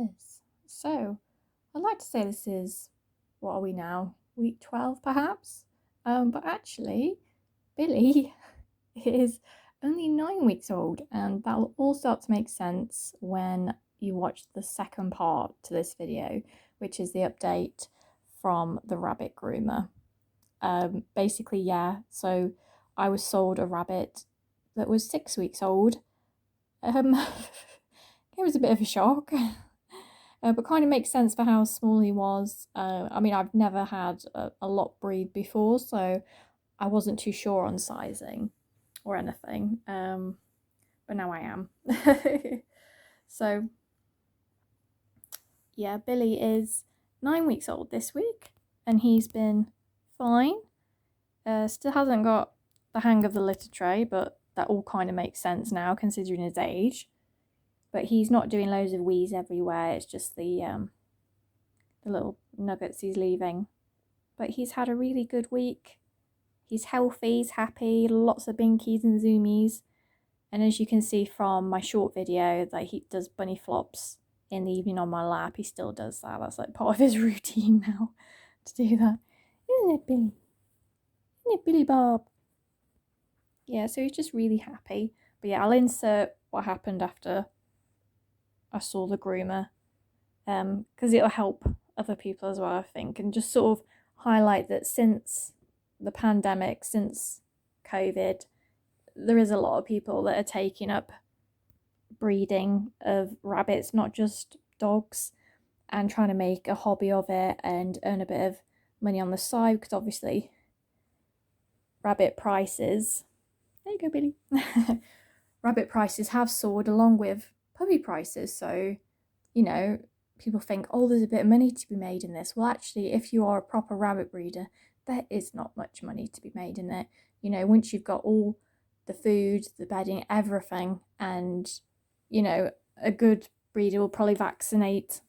this. So I'd like to say this is, what are we now? Week 12 perhaps? But actually, Billy is only 9 weeks old, and that will all start to make sense when you watch the second part to this video, which is the update from the rabbit groomer. Basically, yeah, so I was sold a rabbit that was 6 weeks old. It was a bit of a shock, but kind of makes sense for how small he was. I mean, I've never had a lot breed before, so I wasn't too sure on sizing or anything, but now I am. So yeah, Billy is 9 weeks old this week, and he's been fine. Still hasn't got the hang of the litter tray, but that all kind of makes sense now considering his age. But he's not doing loads of wheeze everywhere. It's just the little nuggets he's leaving. But he's had a really good week. He's healthy, he's happy, lots of binkies and zoomies. And as you can see from my short video that he does bunny flops in the evening on my lap, he still does that. That's like part of his routine now to do that. Isn't it, Billy? Isn't it, Billy Bob? Yeah, so he's just really happy. But yeah, I'll insert what happened after I saw the groomer, because it'll help other people as well, I think, and just sort of highlight that since the pandemic, since COVID, there is a lot of people that are taking up breeding of rabbits, not just dogs, and trying to make a hobby of it and earn a bit of money on the side, because obviously rabbit prices, there you go, Billy, rabbit prices have soared along with puppy prices. So, you know, people think, oh, there's a bit of money to be made in this. Well, actually, if you are a proper rabbit breeder, there is not much money to be made in it. You know, once you've got all the food, the bedding, everything, and, you know, a good breeder will probably vaccinate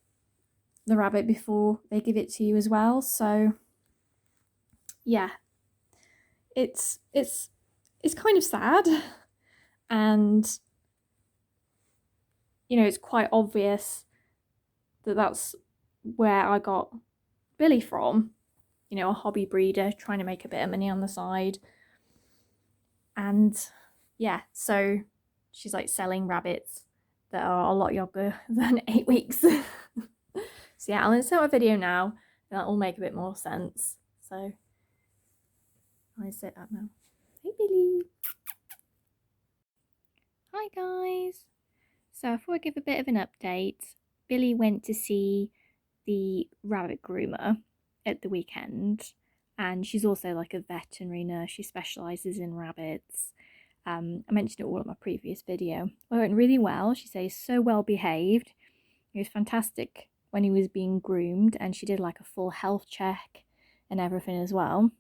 the rabbit before they give it to you as well. So yeah, it's kind of sad, and you know, it's quite obvious that that's where I got Billy from. You know, a hobby breeder trying to make a bit of money on the side. And yeah, so she's like selling rabbits that are a lot younger than 8 weeks. So yeah, I'll insert a video now, and that will make a bit more sense. So I'll insert that now. Hey, Billy. Hi, guys. So I thought I'd give a bit of an update. Billy went to see the rabbit groomer at the weekend, and she's also like a veterinary nurse. She specialises in rabbits. I mentioned it all in my previous video. Well, it went really well. She said he's so well behaved. He was fantastic when he was being groomed, and she did like a full health check and everything as well.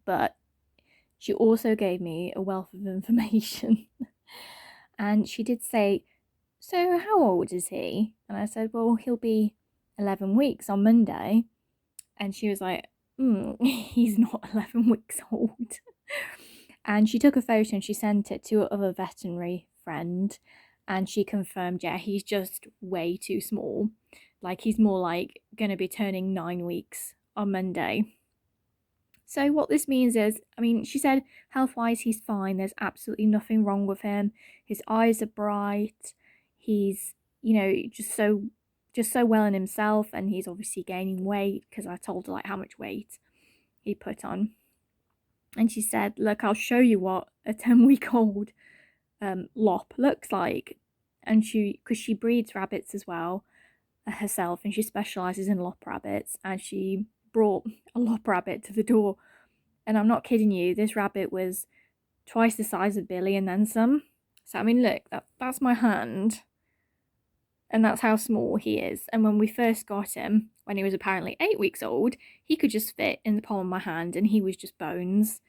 But she also gave me a wealth of information. And she did say, so how old is he? And I said, well, he'll be 11 weeks on Monday. And she was like, he's not 11 weeks old. And she took a photo and she sent it to her other veterinary friend, and she confirmed, yeah, he's just way too small. Like, he's more like going to be turning 9 weeks on Monday. So what this means is, I mean, she said health-wise he's fine. There's absolutely nothing wrong with him. His eyes are bright. He's, you know, just so well in himself, and he's obviously gaining weight because I told her like how much weight he put on. And she said, look, I'll show you what a 10-week-old Lop looks like. And because she breeds rabbits as well herself, and she specialises in Lop rabbits, and she brought a Lop rabbit to the door. And I'm not kidding you, this rabbit was twice the size of Billy and then some. So I mean, look, that's my hand, and that's how small he is. And when we first got him, when he was apparently 8 weeks old, he could just fit in the palm of my hand, and he was just bones.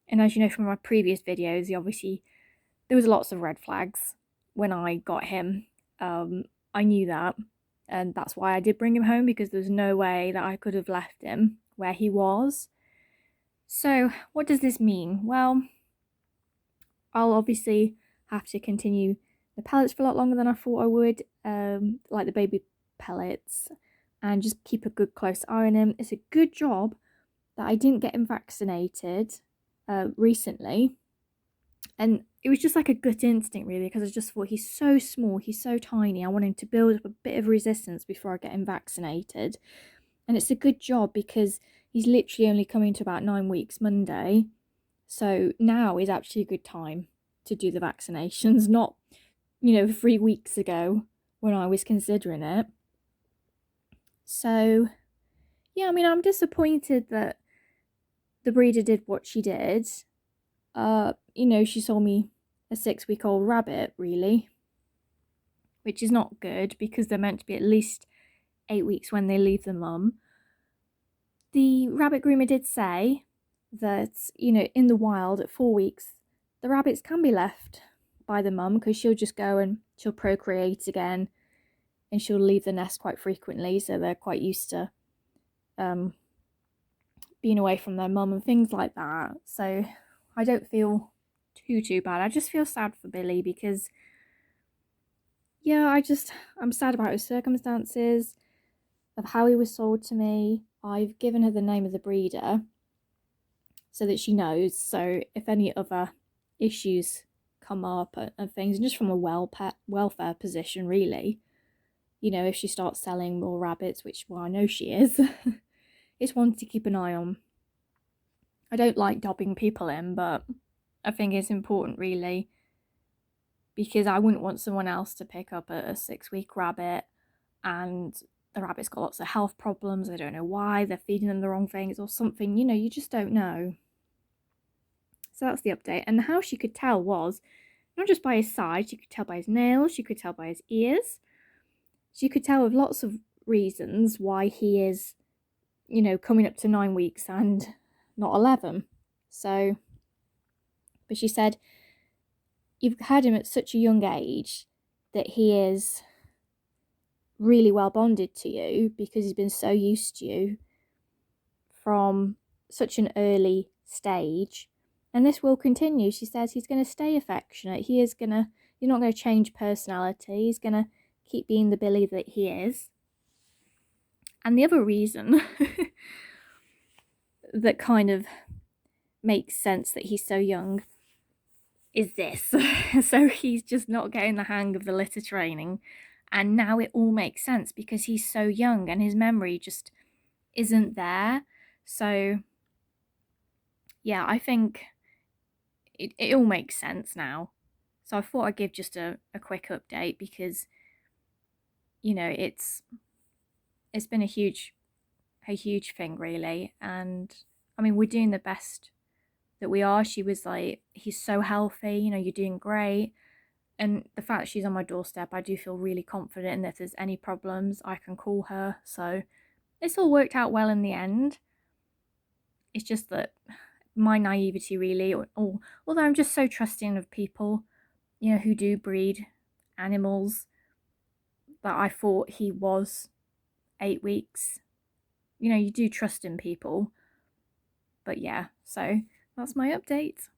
And as you know from my previous videos, there was lots of red flags when I got him. I knew that, and that's why I did bring him home, because there's no way that I could have left him where he was. So what does this mean? Well, I'll obviously have to continue the pellets for a lot longer than I thought I would, like the baby pellets, and just keep a good close eye on him. It's a good job that I didn't get him vaccinated recently. And it was just like a gut instinct, really, because I just thought he's so small, he's so tiny. I want him to build up a bit of resistance before I get him vaccinated. And it's a good job because he's literally only coming to about 9 weeks Monday. So now is actually a good time to do the vaccinations, not, 3 weeks ago when I was considering it. So, yeah, I mean, I'm disappointed that the breeder did what she did. She sold me a 6-week-old rabbit, really, which is not good because they're meant to be at least 8 weeks when they leave the mum. The rabbit groomer did say that, in the wild at 4 weeks, the rabbits can be left by the mum because she'll just go and she'll procreate again and she'll leave the nest quite frequently, so they're quite used to being away from their mum and things like that. So I don't feel too bad. I just feel sad for Billy because, yeah, I'm sad about his circumstances, of how he was sold to me. I've given her the name of the breeder so that she knows. So if any other issues come up and things, and just from a welfare position, really, if she starts selling more rabbits, which, well, I know she is, it's one to keep an eye on. I don't like dobbing people in, but I think it's important, really, because I wouldn't want someone else to pick up a 6-week rabbit and the rabbit's got lots of health problems. I don't know why, they're feeding them the wrong things or something, you just don't know. So that's the update. And how she could tell was not just by his size, she could tell by his nails, she could tell by his ears, she could tell with lots of reasons why he is, coming up to 9 weeks and not 11. So, but she said, you've had him at such a young age that he is really well bonded to you because he's been so used to you from such an early stage. And this will continue. She says he's going to stay affectionate. He's not going to change personality. He's going to keep being the Billy that he is. And the other reason that kind of makes sense that he's so young is this. So he's just not getting the hang of the litter training. And now it all makes sense because he's so young and his memory just isn't there. So, yeah, I think it all makes sense now. So I thought I'd give just a quick update because, it's been a huge thing, really. And, I mean, we're doing the best that we are. She was like, he's so healthy, you're doing great. And the fact that she's on my doorstep, I do feel really confident. And if there's any problems, I can call her. So it's all worked out well in the end. It's just that my naivety, really, although I'm just so trusting of people, who do breed animals, that I thought he was 8 weeks. You do trust in people. But yeah, so that's my update.